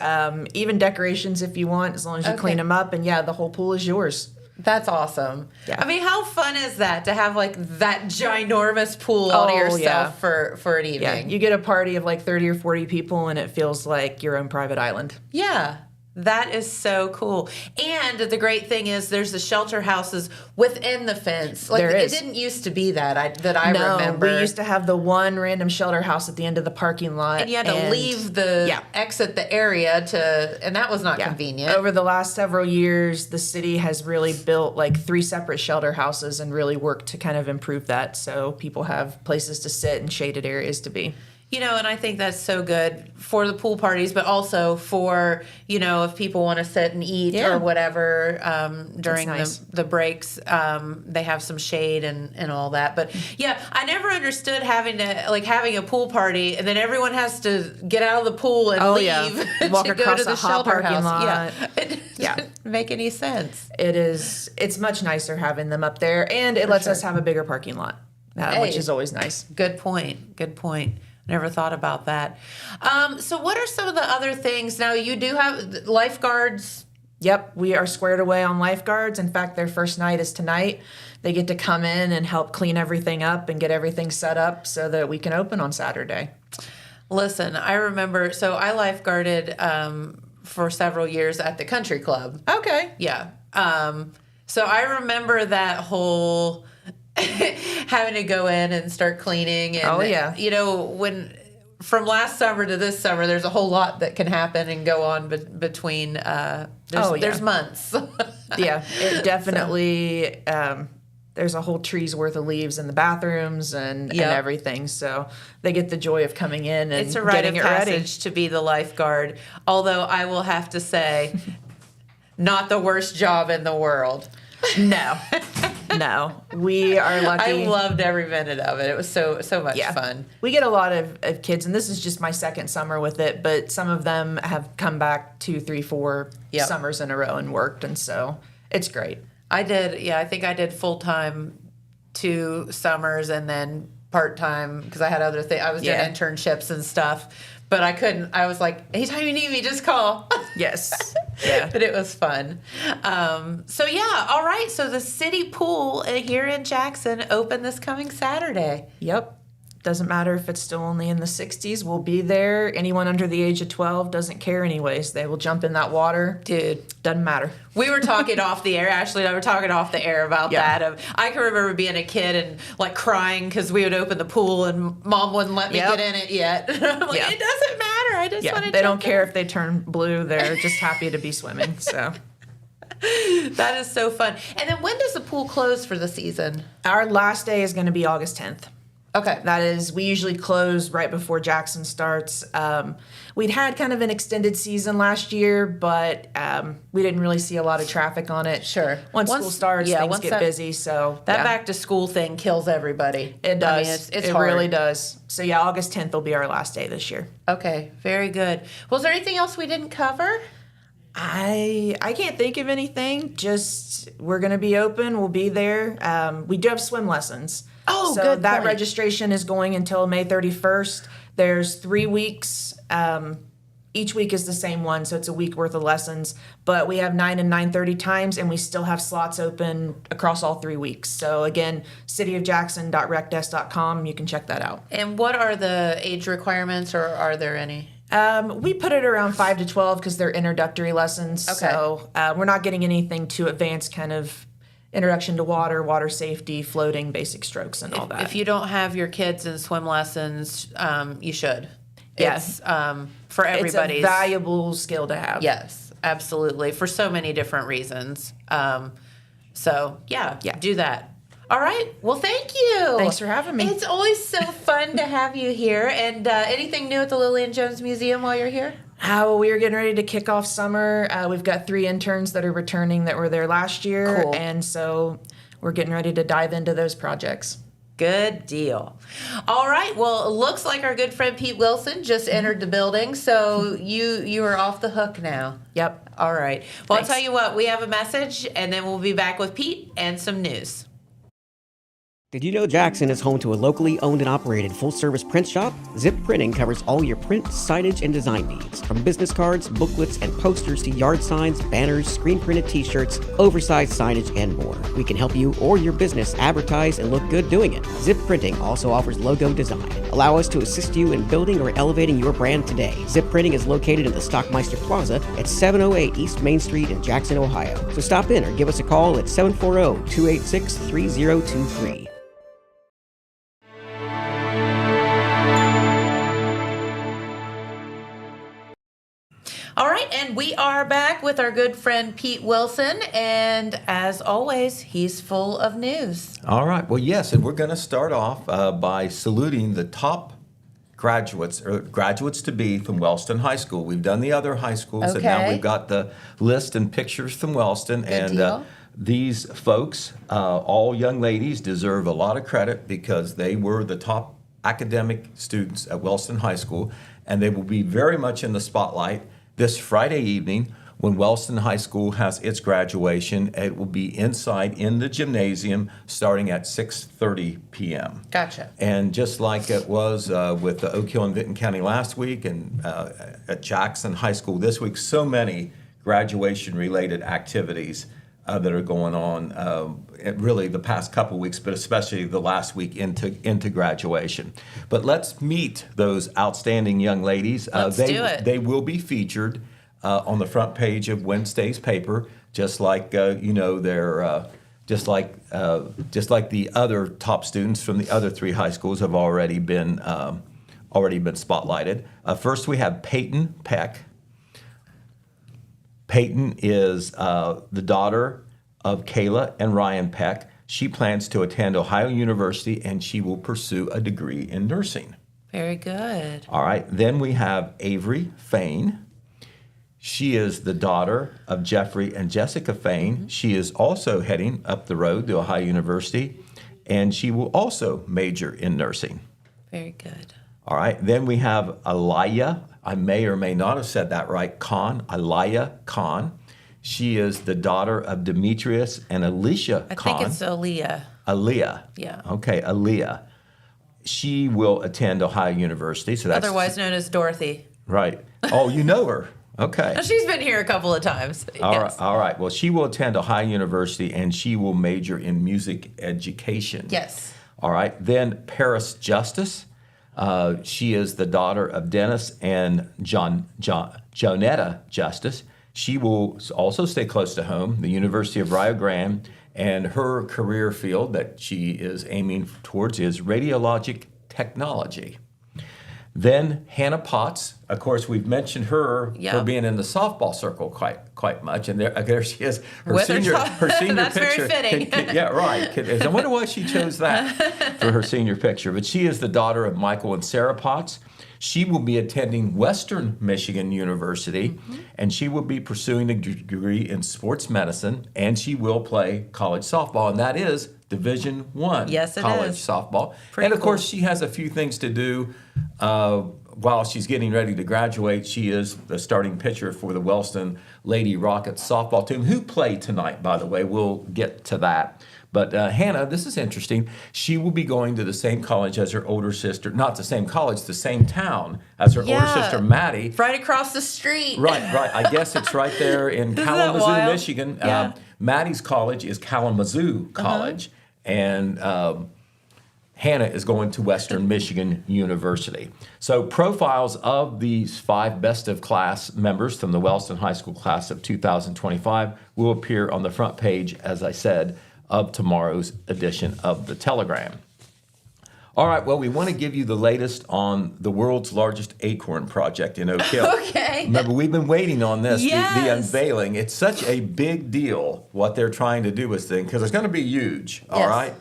even decorations if you want, as long as you clean them up. And, the whole pool is yours. That's awesome. Yeah. I mean, how fun is that to have that ginormous pool all to yourself for an evening? Yeah, you get a party of 30 or 40 people and it feels like your own private island. Yeah. That is so cool. And the great thing is there's the shelter houses within the fence. There is. It didn't used to be that I remember. We used to have the one random shelter house at the end of the parking lot. And you had to leave exit the area and that was not convenient. Over the last several years, the city has really built 3 separate shelter houses and really worked to kind of improve that so people have places to sit and shaded areas to be. And I think that's so good for the pool parties, but also for, if people want to sit and eat or whatever during the breaks, they have some shade and all that. But, I never understood having a pool party and then everyone has to get out of the pool and leave Walk to across go to the a hot shelter parking house. lot. Yeah. make any sense. It's much nicer having them up there, and it lets us have a bigger parking lot, which is always nice. Good point. Good point. Never thought about that. So what are some of the other things? Now, you do have lifeguards. Yep, we are squared away on lifeguards. In fact, their first night is tonight. They get to come in and help clean everything up and get everything set up so that we can open on Saturday. Listen, I remember, so I lifeguarded for several years at the country club. Okay. Yeah. So I remember that whole having to go in and start cleaning. And, you know, when from last summer to this summer, there's a whole lot that can happen and go on between. There's months. Yeah, it definitely. There's a whole tree's worth of leaves in the bathrooms and everything. So they get the joy of coming in and it's a rite of getting it ready. passage to be the lifeguard. Although I will have to say, not the worst job in the world. No, we are lucky. I loved every minute of it. It was so much fun. We get a lot of kids, and this is just my second summer with it, but some of them have come back 2, 3, 4 summers in a row and worked, and so it's great. I did, I think I did full-time 2 summers and then part-time because I had other things. I was doing internships and stuff, but I couldn't. I was like, anytime you need me, just call. Yes. Yeah. But it was fun. All right. So the city pool here in Jackson opened this coming Saturday. Yep. Doesn't matter if it's still only in the 60s. We'll be there. Anyone under the age of 12 doesn't care anyways. They will jump in that water. Dude. Doesn't matter. We were talking off the air. Ashley and I were talking off the air about that. I can remember being a kid and like crying because we would open the pool and Mom wouldn't let me get in it yet. I'm like, it doesn't matter. I just want to They don't care if they turn blue. They're just happy to be swimming. So that is so fun. And then when does the pool close for the season? Our last day is going to be August 10th. Okay. That is, we usually close right before Jackson starts. We'd had kind of an extended season last year, but we didn't really see a lot of traffic on it. Sure. Once school starts, things get busy. So that back to school thing kills everybody. It does. I mean, it's it hard. really does. So August 10th will be our last day this year. Okay, very good. Was there anything else we didn't cover? I can't think of anything. Just we're going to be open. We'll be there. We do have swim lessons. Oh, so good that point. registration is going until May 31st. There's 3 weeks. Each week is the same one, so it's a week worth of lessons. But we have 9 and 9:30 times, and we still have slots open across all 3 weeks. So again, cityofjackson.recdesk.com. You can check that out. And what are the age requirements, or are there any? We put it around 5 to 12 because they're introductory lessons. Okay. So we're not getting anything too advanced, kind of introduction to water safety, floating, basic strokes, and all that. If you don't have your kids in swim lessons, you should. Yes. It's for everybody's. It's a valuable skill to have. Yes, absolutely, for so many different reasons. Do that. All right. Well, thank you. Thanks for having me. It's always so fun to have you here. And anything new at the Lillian Jones Museum while you're here? We are getting ready to kick off summer. We've got 3 interns that are returning that were there last year. Cool. And so we're getting ready to dive into those projects. Good deal. All right. Well, it looks like our good friend Pete Wilson just entered the building. So you are off the hook now. Yep. All right. Well, Thanks. I'll tell you what. We have a message, and then we'll be back with Pete and some news. Did you know Jackson is home to a locally owned and operated full-service print shop? Zip Printing covers all your print, signage, and design needs. From business cards, booklets, and posters to yard signs, banners, screen-printed t-shirts, oversized signage, and more. We can help you or your business advertise and look good doing it. Zip Printing also offers logo design. Allow us to assist you in building or elevating your brand today. Zip Printing is located in the Stockmeister Plaza at 708 East Main Street in Jackson, Ohio. So stop in or give us a call at 740-286-3023. All right, and we are back with our good friend Pete Wilson, and as always, he's full of news. All right. Well, yes, and we're going to start off by saluting the top graduates or graduates to be from Wellston High School. We've done the other high schools, and now Okay. we've got the list and pictures from Wellston. Good deal. These folks, all young ladies, deserve a lot of credit because they were the top academic students at Wellston High School, and they will be very much in the spotlight this Friday evening when Wellston High School has its graduation. It will be inside in the gymnasium starting at 6:30 p.m. Gotcha. And just like it was with the Oak Hill in Vinton County last week and at Jackson High School this week, so many graduation-related activities that are going on really the past couple weeks, but especially the last week into graduation. But let's meet those outstanding young ladies. Let's do it. They will be featured on the front page of Wednesday's paper, just like they're just like the other top students from the other 3 high schools have already been spotlighted. First, we have Peyton Peck. Peyton is the daughter of Kayla and Ryan Peck. She plans to attend Ohio University, and she will pursue a degree in nursing. Very good. All right. Then we have Avery Fain. She is the daughter of Jeffrey and Jessica Fain. Mm-hmm. She is also heading up the road to Ohio University, and she will also major in nursing. Very good. All right. Then we have Aliyah. I may or may not have said that right. Aliyah Khan. She is the daughter of Demetrius and Alicia Khan. I think it's Aaliyah. Aaliyah. Yeah. Okay, Aaliyah. She will attend Ohio University. So that's otherwise known as Dorothy. Right. Oh, you know her. Okay. She's been here a couple of times. All right. Well, she will attend Ohio University, and she will major in music education. Yes. All right. Then Paris Justice. She is the daughter of Dennis and Jonetta Justice. She will also stay close to home, the University of Rio Grande, and her career field that she is aiming towards is radiologic technology. Then Hannah Potts, of course, we've mentioned her for being in the softball circle quite much, and there she is. Her senior That's picture. Very fitting. Yeah, right. I wonder why she chose that for her senior picture. But she is the daughter of Michael and Sarah Potts. She will be attending Western Michigan University, and she will be pursuing a degree in sports medicine, and she will play college softball, and that is Division I college softball. And of course, she has a few things to do while she's getting ready to graduate. She is the starting pitcher for the Wellston Lady Rockets softball team, who play tonight, by the way. We'll get to that. But Hannah, this is interesting. She will be going to the same college as her older sister. Not the same college, the same town as her older sister, Maddie. Right across the street. Right. I guess it's right there in Kalamazoo, Michigan. Yeah. Maddie's college is Kalamazoo College. And Hannah is going to Western Michigan University. So profiles of these 5 best of class members from the Wellston High School class of 2025 will appear on the front page, as I said, of tomorrow's edition of the Telegram. All right, well, we want to give you the latest on the world's largest acorn project in Oak Hill. Okay. Remember, we've been waiting on this, Yes. the unveiling. It's such a big deal what they're trying to do with this thing, because it's going to be huge, all right?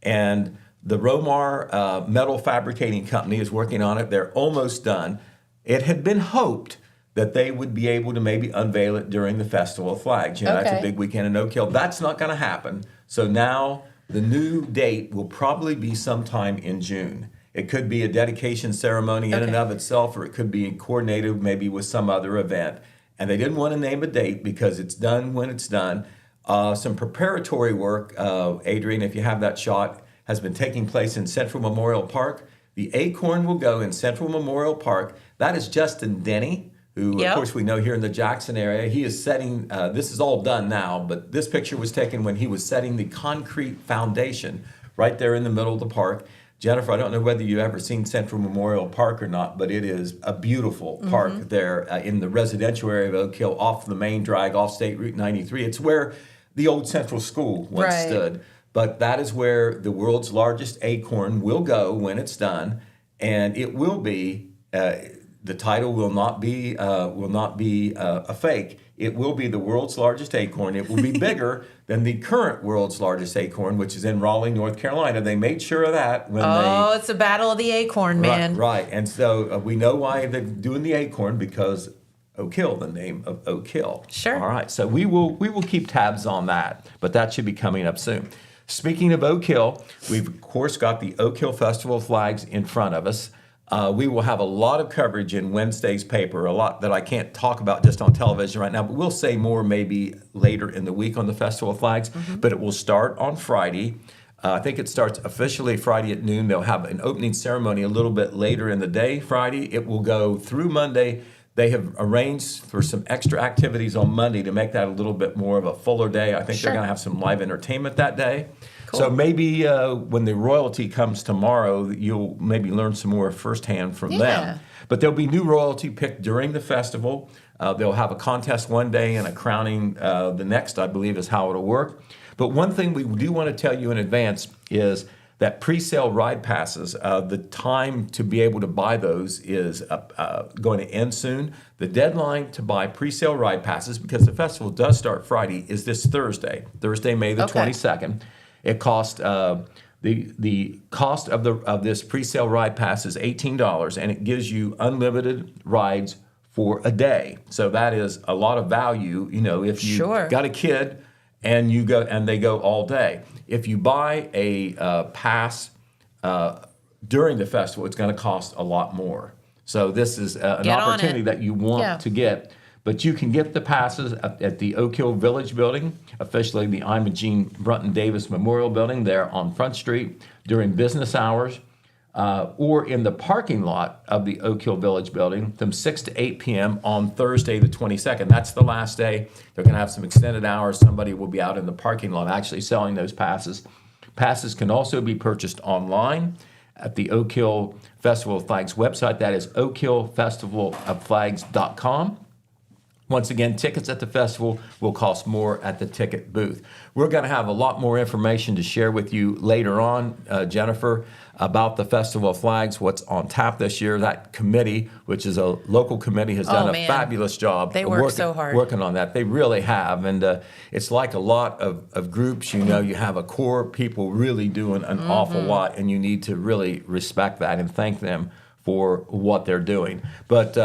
And the Romar Metal Fabricating Company is working on it. They're almost done. It had been hoped that they would be able to maybe unveil it during the Festival of Flags. That's a big weekend in Oak Hill. That's not going to happen. So now the new date will probably be sometime in June. It could be a dedication ceremony in and of itself, or it could be coordinated maybe with some other event. And they didn't want to name a date because it's done when it's done. Some preparatory work, Adrian, if you have that shot, has been taking place in Central Memorial Park. The acorn will go in Central Memorial Park. That is Justin Denny, who, of course, we know here in the Jackson area. He is setting, this is all done now, but this picture was taken when he was setting the concrete foundation right there in the middle of the park. Jennifer, I don't know whether you've ever seen Central Memorial Park or not, but it is a beautiful park there in the residential area of Oak Hill, off the main drag, off State Route 93. It's where the old Central School once stood. But that is where the world's largest acorn will go when it's done, and it will be. The title will not be a fake. It will be the world's largest acorn. It will be bigger than the current world's largest acorn, which is in Raleigh, North Carolina. They made sure of that when it's a battle of the acorn, man. Right. And so we know why they're doing the acorn, because Oak Hill, the name of Oak Hill. Sure. All right. So we will keep tabs on that, but that should be coming up soon. Speaking of Oak Hill, we've of course got the Oak Hill Festival of Flags in front of us. We will have a lot of coverage in Wednesday's paper, a lot that I can't talk about just on television right now, but we'll say more maybe later in the week on the Festival of Flags. But it will start on Friday. I think it starts officially Friday at noon. They'll have an opening ceremony a little bit later in the day, Friday. It will go through Monday. They have arranged for some extra activities on Monday to make that a little bit more of a fuller day. I think they're going to have some live entertainment that day. Cool. So maybe when the royalty comes tomorrow, you'll maybe learn some more firsthand from them. But there'll be new royalty picked during the festival. They'll have a contest one day and a crowning the next, I believe, is how it'll work. But one thing we do want to tell you in advance is that pre-sale ride passes, the time to be able to buy those is going to end soon. The deadline to buy pre-sale ride passes, because the festival does start Friday, is this Thursday, May the 22nd. It costs the cost of this pre-sale ride pass is $18, and it gives you unlimited rides for a day. So that is a lot of value. You know, if you got a kid and you go and they go all day. If you buy a pass during the festival, it's going to cost a lot more. So this is an opportunity that you want to get. But you can get the passes at the Oak Hill Village Building, officially the Imogene Brunton Davis Memorial Building there on Front Street during business hours, or in the parking lot of the Oak Hill Village Building from 6 to 8 p.m. on Thursday the 22nd. That's the last day. They're going to have some extended hours. Somebody will be out in the parking lot actually selling those passes. Passes can also be purchased online at the Oak Hill Festival of Flags website. That is oakhillfestivaloflags.com. Once again, tickets at the festival will cost more at the ticket booth. We're going to have a lot more information to share with you later on, Jennifer, about the Festival of Flags, what's on tap this year. That committee, which is a local committee, has done a fabulous job. They work so hard. Working on that. They really have. And it's like a lot of groups, you know, you have a core people really doing an awful lot, and you need to really respect that and thank them for what they're doing. But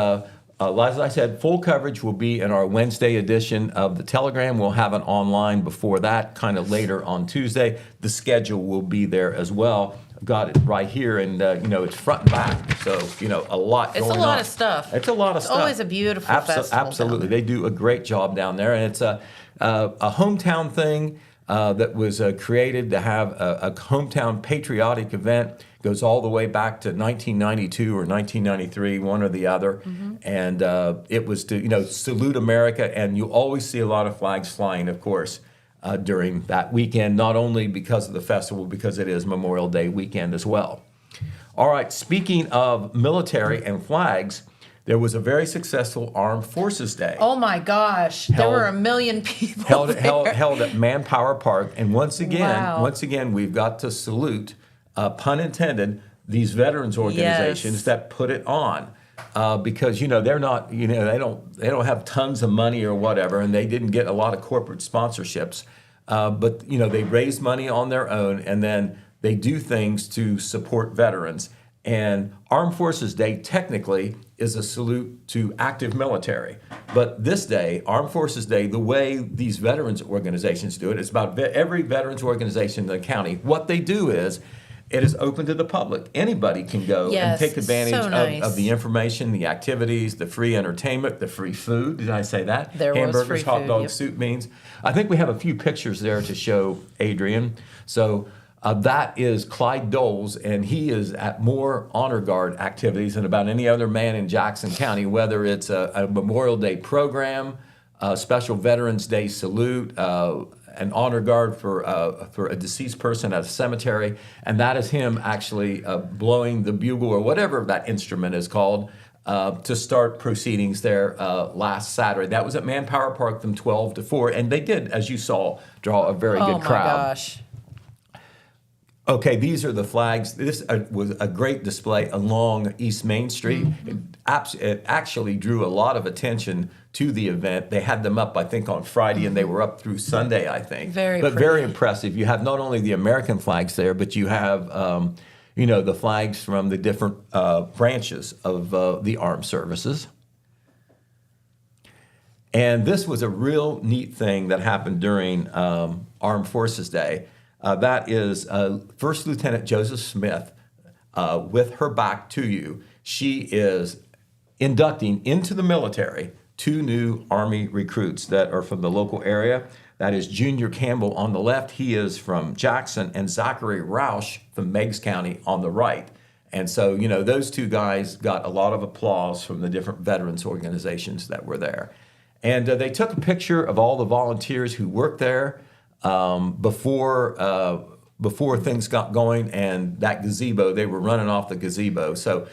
as I said, full coverage will be in our Wednesday edition of the Telegram. We'll have it online before that, kind of later on Tuesday. The schedule will be there as well. I've got it right here, and you know, it's front and back, so you know, a lot going on. It's a lot of stuff. It's a lot of stuff. Always a beautiful festival. Absolutely, they do a great job down there, and it's a hometown thing that was created to have a hometown patriotic event. Goes all the way back to 1992 or 1993, one or the other. And it was to, you know, salute America. And you always see a lot of flags flying, of course, during that weekend, not only because of the festival, because it is Memorial Day weekend as well. All right, speaking of military and flags, there was a very successful Armed Forces Day. Oh my gosh, there were 1 million people held at Manpower Park. And once again, we've got to salute, pun intended, these veterans organizations that put it on, because you know they're not, you know, they don't have tons of money or whatever, and they didn't get a lot of corporate sponsorships, but you know they raise money on their own, and then they do things to support veterans. And Armed Forces Day technically is a salute to active military. But this day, Armed Forces Day, the way these veterans organizations do it, it's about every veterans organization in the county. What they do is, it is open to the public. Anybody can go and take advantage of the information, the activities, the free entertainment, the free food. Did I say that? There Hamburgers, was free hot food, dogs, soup, beans. I think we have a few pictures there to show, Adrian. So that is Clyde Doles, and he is at more honor guard activities than about any other man in Jackson County, whether it's a Memorial Day program, a special Veterans Day salute, an honor guard for a deceased person at a cemetery, and that is him actually blowing the bugle or whatever that instrument is called to start proceedings there last Saturday. That was at Manpower Park from 12 to 4, and they did, as you saw, draw a very good crowd. Oh my gosh. Okay, these are the flags. This was a great display along East Main Street. It actually drew a lot of attention to the event. They had them up, I think, on Friday, and they were up through Sunday, I think. Very impressive. You have not only the American flags there, but you have, you know, the flags from the different branches of the armed services. And this was a real neat thing that happened during Armed Forces Day. That is First Lieutenant Joseph Smith, with her back to you. she is inducting into the military 2 new Army recruits that are from the local area. That is Junior Campbell on the left. He is from Jackson, and Zachary Roush from Meigs County on the right. And so, those 2 guys got a lot of applause from the different veterans organizations that were there. And they took a picture of all the volunteers who worked there before things got going, and that gazebo, they were running off the gazebo. So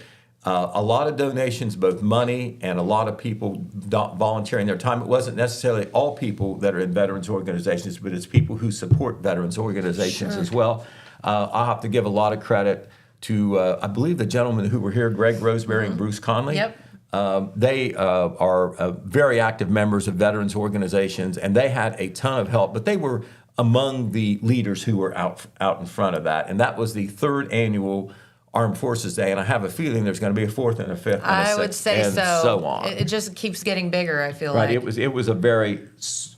a lot of donations, both money and a lot of people volunteering their time. It wasn't necessarily all people that are in veterans organizations, but it's people who support veterans organizations as well. I'll have to give a lot of credit to, I believe, the gentlemen who were here, Greg Roseberry and Bruce Conley. Yep. They are very active members of veterans organizations, and they had a ton of help, but they were among the leaders who were out in front of that. And that was the 3rd annual Armed Forces Day, and I have a feeling there's going to be a 4th and a 5th and a 6th, I would say and so on. It just keeps getting bigger, I feel Right, like. it was a very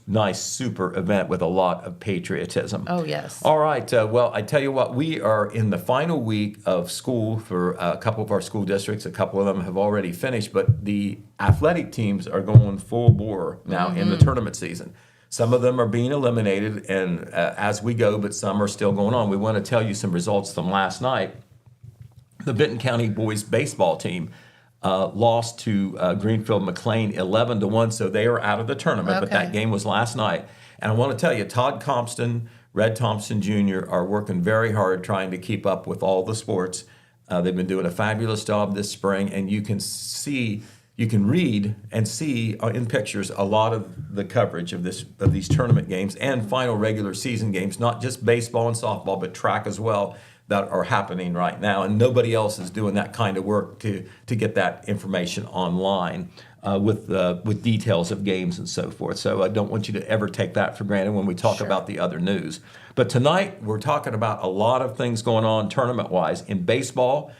nice, super event with a lot of patriotism. Oh, yes. All right, well, I tell you what, we are in the final week of school for a couple of our school districts. A couple of them have already finished, but the athletic teams are going full bore now in the tournament season. Some of them are being eliminated and as we go, but some are still going on. We want to tell you some results from last night. The Benton County boys baseball team lost to Greenfield McLean 11-1, so they are out of the tournament. But that game was last night. And I want to tell you, Todd Compton, Red Thompson Jr. are working very hard trying to keep up with all the sports. They've been doing a fabulous job this spring, and you can read and see in pictures a lot of the coverage of these tournament games and final regular season games, not just baseball and softball, but track as well, that are happening right now. And nobody else is doing that kind of work to get that information online with details of games and so forth. So I don't want you to ever take that for granted when we talk about the other news. But tonight we're talking about a lot of things going on tournament-wise. In baseball,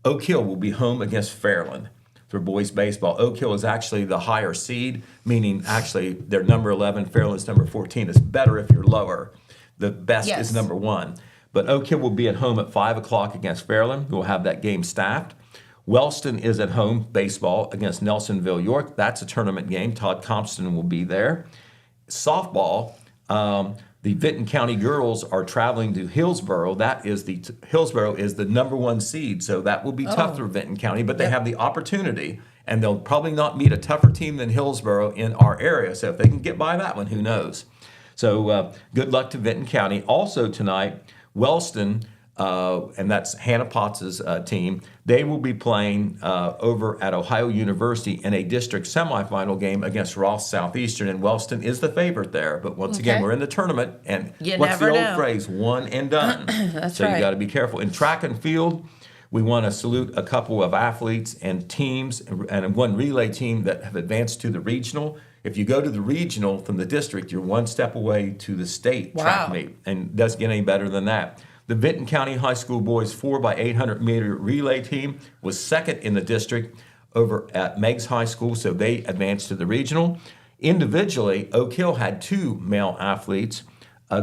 Oak Hill will be home against Fairland for boys baseball. Oak Hill is actually the higher seed, meaning actually they're number 11, Fairland's number 14. It's better if you're lower. The best is number 1. But Oak Hill will be at home at 5 o'clock against Fairland. We'll have that game staffed. Wellston is at home, baseball, against Nelsonville York. That's a tournament game. Todd Compton will be there. Softball, the Vinton County girls are traveling to Hillsboro. Hillsboro is the number 1 seed, so that will be tough for Vinton County, but they have the opportunity, and they'll probably not meet a tougher team than Hillsboro in our area. So if they can get by that one, who knows? So good luck to Vinton County. Also tonight, Wellston, and that's Hannah Potts's team, they will be playing over at Ohio University in a district semifinal game against Ross Southeastern, and Wellston is the favorite there. But once again, we're in the tournament, and what's the old phrase? One and done. That's so right. You got to be careful. In track and field, we want to salute a couple of athletes and teams, and one relay team that have advanced to the regional. If you go to the regional from the district, you're one step away to the state track meet, and it doesn't get any better than that. The Vinton County High School boys 4x800 meter relay team was second in the district over at Meigs High School, so they advanced to the regional. Individually, Oak Hill had 2 male athletes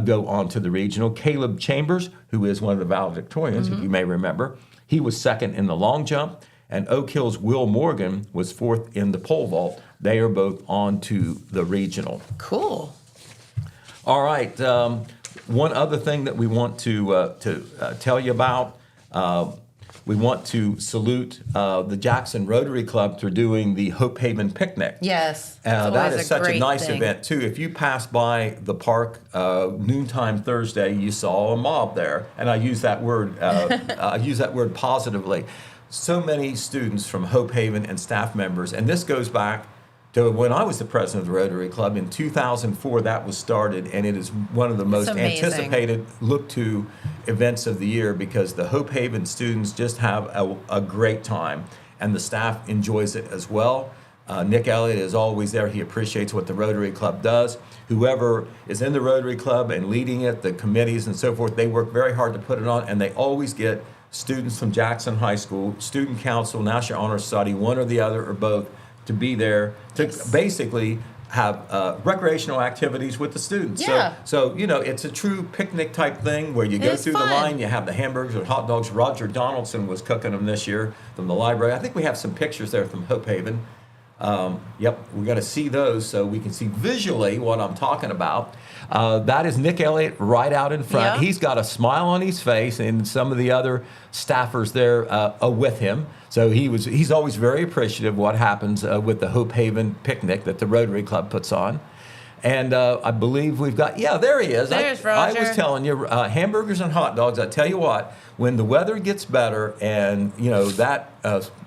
go on to the regional. Caleb Chambers, who is one of the valedictorians, if you may remember, he was second in the long jump, and Oak Hill's Will Morgan was 4th in the pole vault. They are both on to the regional. Cool. All right. One other thing that we want to tell you about, we want to salute the Jackson Rotary Club for doing the Hope Haven Picnic. Yes. That is such a nice thing. event, too. If you pass by the park noontime Thursday, you saw a mob there. And I use that word positively. So many students from Hope Haven and staff members, and this goes back to when I was the president of the Rotary Club. In 2004, that was started, and it is one of the most anticipated, look-to events of the year because the Hope Haven students just have a great time, and the staff enjoys it as well. Nick Elliott is always there. He appreciates what the Rotary Club does. Whoever is in the Rotary Club and leading it, the committees and so forth, they work very hard to put it on, and they always get students from Jackson High School, Student Council, National Honor Society, one or the other or both, to be there to basically have recreational activities with the students. Yeah. So it's a true picnic type thing where you go It's through fun. the line, you have the hamburgers or hot dogs. Roger Donaldson was cooking them this year from the library. I think we have some pictures there from Hope Haven. Yep, we're going to see those so we can see visually what I'm talking about. That is Nick Elliott right out in front. Yeah. He's got a smile on his face, and some of the other staffers there are with him. So he's always very appreciative of what happens with the Hope Haven picnic that the Rotary Club puts on. And I believe we've got, there he is. There's I Roger. was telling you, hamburgers and hot dogs. I tell you what, when the weather gets better and that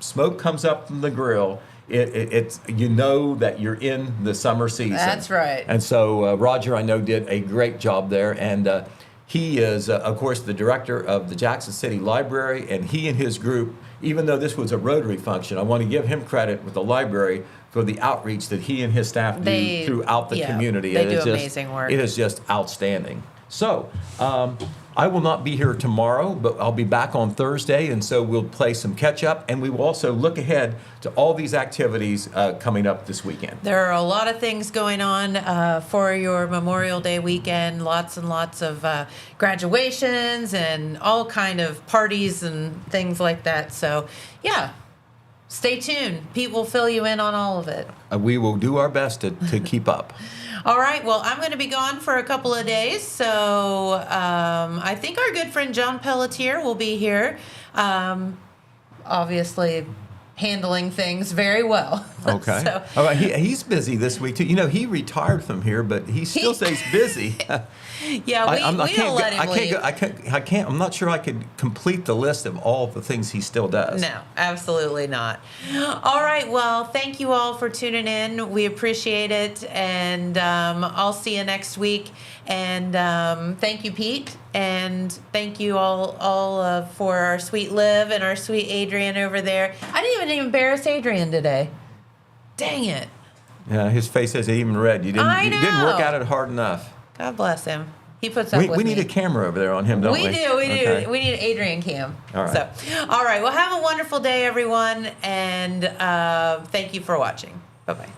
smoke comes up from the grill, it's that you're in the summer season. That's right. And so Roger, I know, did a great job there, and he is, of course, the director of the Jackson City Library, and he and his group, even though this was a Rotary function, I want to give him credit with the library for the outreach that he and his staff do throughout the community. They And do it's just, amazing work. It is just outstanding. So, I will not be here tomorrow, but I'll be back on Thursday, and so we'll play some catch up, and we will also look ahead to all these activities coming up this weekend. There are a lot of things going on for your Memorial Day weekend. Lots and lots of graduations and all kind of parties and things like that. So, yeah, stay tuned. Pete will fill you in on all of it. We will do our best to keep up. All right. Well, I'm going to be gone for a couple of days, so I think our good friend John Pelletier will be here. Obviously, handling things very well. Okay. So, All right. He's busy this week too. He retired from here, but he still stays busy. yeah, we don't let him leave. I can't. I'm not sure I could complete the list of all the things he still does. No, absolutely not. All right. Well, thank you all for tuning in. We appreciate it. And I'll see you next week. And thank you, Pete. And thank you all for our sweet Liv and our sweet Adrian over there. I didn't even embarrass Adrian today. Dang it. Yeah, his face is even red. You didn't work know. at it hard enough. God bless him. He puts up with We me. need a camera over there on him, don't we? We do. Okay. We need an Adrian cam. All right. So, all right. Well, have a wonderful day, everyone. And thank you for watching. Bye-bye.